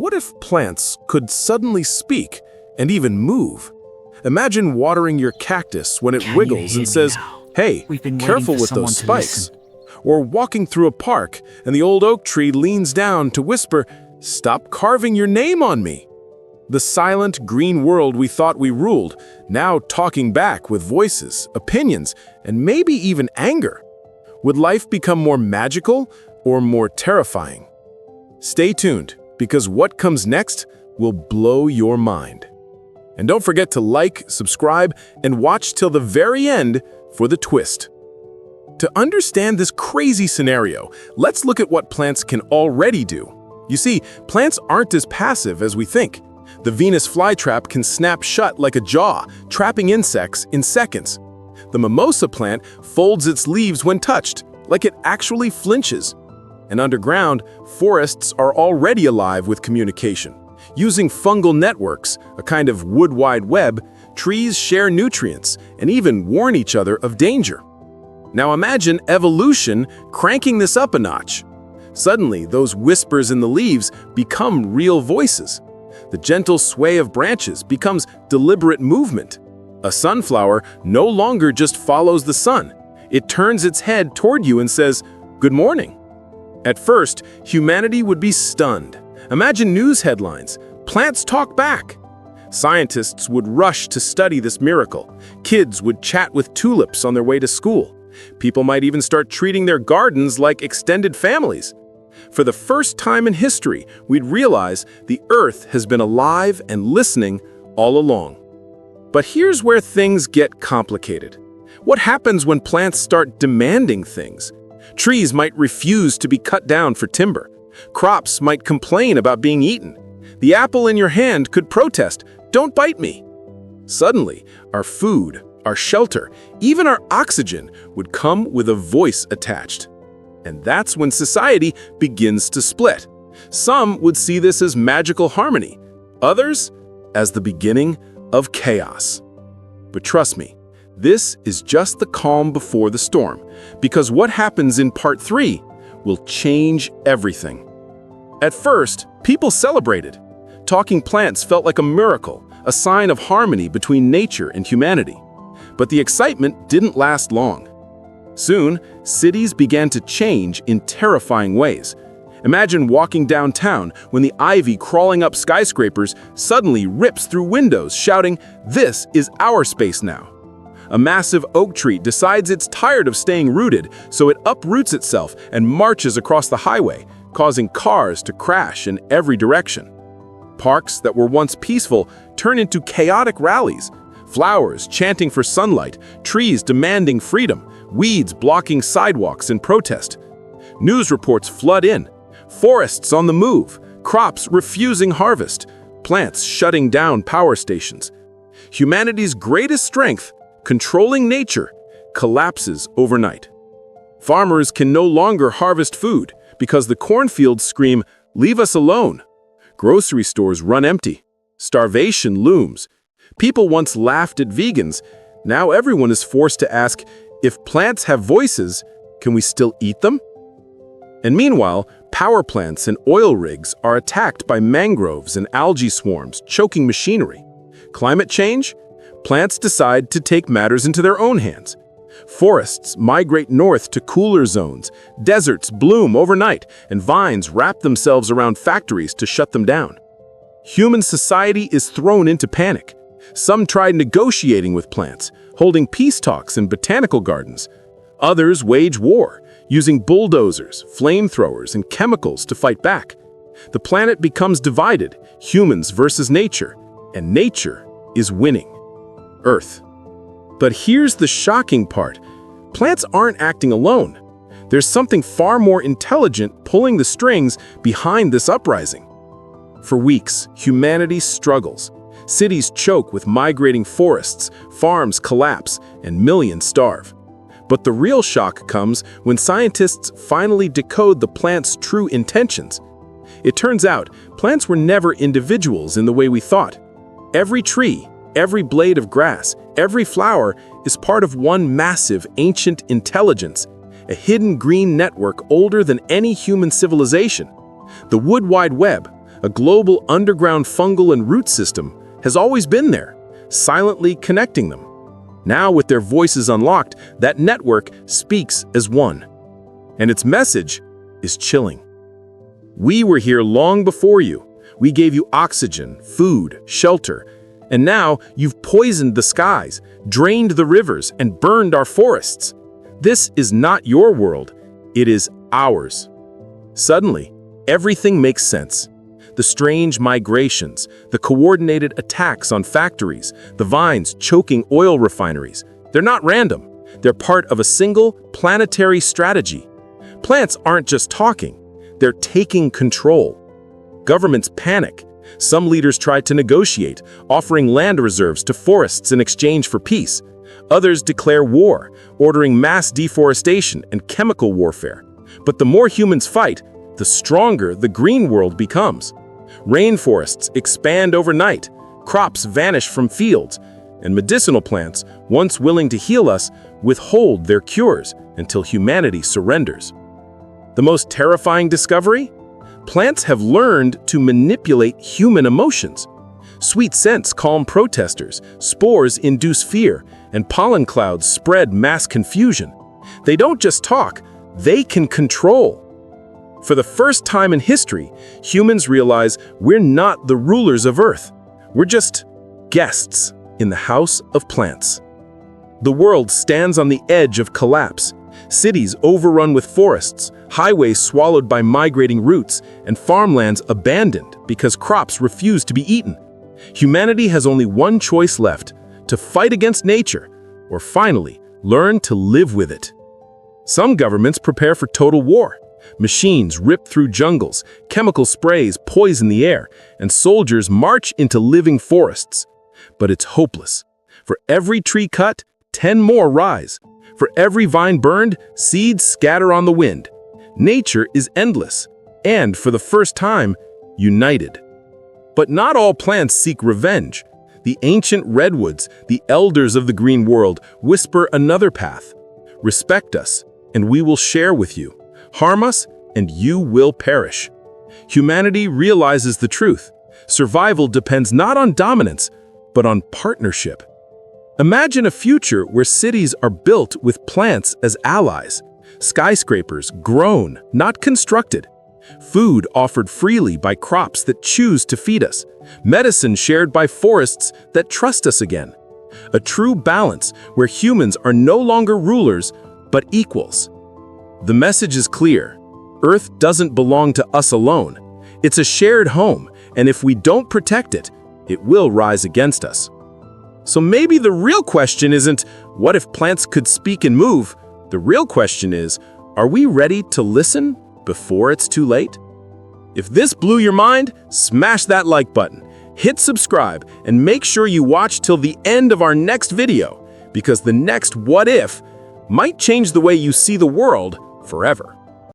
what if plants could suddenly speak and even move? Imagine watering your cactus when it wiggles and says, "Hey, careful with those spikes." Or walking through a park and the old oak tree leans down to whisper, "Stop carving your name on me." The silent, green world we thought we ruled, now talking back with voices, opinions, and maybe even anger. Would life become more magical or more terrifying? Stay tuned, because what comes next will blow your mind. And don't forget to like, subscribe, and watch till the very end for the twist. To understand this crazy scenario, let's look at what plants can already do. You see, plants aren't as passive as we think. The Venus flytrap can snap shut like a jaw, trapping insects in seconds. The mimosa plant folds its leaves when touched, like it actually flinches. And underground, forests are already alive with communication. Using fungal networks, a kind of wood wide web, trees share nutrients and even warn each other of danger. Now imagine evolution cranking this up a notch. Suddenly, those whispers in the leaves become real voices. The gentle sway of branches becomes deliberate movement. A sunflower no longer just follows the sun. It turns its head toward you and says, "Good morning." At first, humanity would be stunned. Imagine news headlines, "Plants talk back." Scientists would rush to study this miracle. Kids would chat with tulips on their way to school. People might even start treating their gardens like extended families. For the first time in history, we'd realize the Earth has been alive and listening all along. But here's where things get complicated. What happens when plants start demanding things? Trees might refuse to be cut down for timber. Crops might complain about being eaten. The apple in your hand could protest, "Don't bite me." Suddenly, our food, our shelter, even our oxygen would come with a voice attached. And that's when society begins to split. Some would see this as magical harmony, others as the beginning of chaos. But trust me, this is just the calm before the storm, because what happens in part 3 will change everything. At first, people celebrated. Talking plants felt like a miracle, a sign of harmony between nature and humanity. But the excitement didn't last long. Soon, cities began to change in terrifying ways. Imagine walking downtown when the ivy crawling up skyscrapers suddenly rips through windows, shouting, "This is our space now." A massive oak tree decides it's tired of staying rooted, so it uproots itself and marches across the highway, causing cars to crash in every direction. Parks that were once peaceful turn into chaotic rallies. Flowers chanting for sunlight, trees demanding freedom, weeds blocking sidewalks in protest. News reports flood in, forests on the move, crops refusing harvest, plants shutting down power stations. Humanity's greatest strength, controlling nature, collapses overnight. Farmers can no longer harvest food because the cornfields scream, "Leave us alone." Grocery stores run empty. Starvation looms. People once laughed at vegans. Now everyone is forced to ask, if plants have voices, can we still eat them? And meanwhile, power plants and oil rigs are attacked by mangroves and algae swarms, choking machinery. Climate change? Plants decide to take matters into their own hands. Forests migrate north to cooler zones, deserts bloom overnight, and vines wrap themselves around factories to shut them down. Human society is thrown into panic. Some try negotiating with plants, holding peace talks in botanical gardens. Others wage war, using bulldozers, flamethrowers, and chemicals to fight back. The planet becomes divided, humans versus nature, and nature is winning. Earth. But here's the shocking part. Plants aren't acting alone. There's something far more intelligent pulling the strings behind this uprising. For weeks, humanity struggles. Cities choke with migrating forests, farms collapse, and millions starve. But the real shock comes when scientists finally decode the plant's true intentions. It turns out, plants were never individuals in the way we thought. Every tree, every blade of grass, every flower is part of one massive, ancient intelligence, a hidden green network older than any human civilization. The wood wide web, A global underground fungal and root system has always been there, silently connecting them. Now, with their voices unlocked, that network speaks as one. And its message is chilling. We were here long before you. We gave you oxygen, food, shelter, and now you've poisoned the skies, drained the rivers, and burned our forests. This is not your world, it is ours. Suddenly, everything makes sense. The strange migrations, the coordinated attacks on factories, the vines choking oil refineries. They're not random. They're part of a single planetary strategy. Plants aren't just talking, they're taking control. Governments panic. Some leaders try to negotiate, offering land reserves to forests in exchange for peace. Others declare war, ordering mass deforestation and chemical warfare. But the more humans fight, the stronger the green world becomes. Rainforests expand overnight, crops vanish from fields, and medicinal plants, once willing to heal us, withhold their cures until humanity surrenders. The most terrifying discovery? Plants have learned to manipulate human emotions. Sweet scents calm protesters, spores induce fear, and pollen clouds spread mass confusion. They don't just talk, they can control. For the first time in history, humans realize we're not the rulers of Earth. We're just guests in the house of plants. The world stands on the edge of collapse. Cities overrun with forests, highways swallowed by migrating roots, and farmlands abandoned because crops refuse to be eaten. Humanity has only one choice left: to fight against nature, or finally, learn to live with it. Some governments prepare for total war. Machines rip through jungles, chemical sprays poison the air, and soldiers march into living forests. But it's hopeless. For every tree cut, 10 more rise. For every vine burned, seeds scatter on the wind. Nature is endless, and for the first time, united. But not all plants seek revenge. The ancient redwoods, the elders of the green world, whisper another path. Respect us, and we will share with you. Harm us, and you will perish. Humanity realizes the truth. Survival depends not on dominance, but on partnership. Imagine a future where cities are built with plants as allies. Skyscrapers grown, not constructed. Food offered freely by crops that choose to feed us. Medicine shared by forests that trust us again. A true balance where humans are no longer rulers, but equals. The message is clear. Earth doesn't belong to us alone. It's a shared home, and if we don't protect it, it will rise against us. So maybe the real question isn't, what if plants could speak and move? The real question is, are we ready to listen before it's too late? If this blew your mind, smash that like button, hit subscribe, and make sure you watch till the end of our next video, because the next what if might change the way you see the world forever.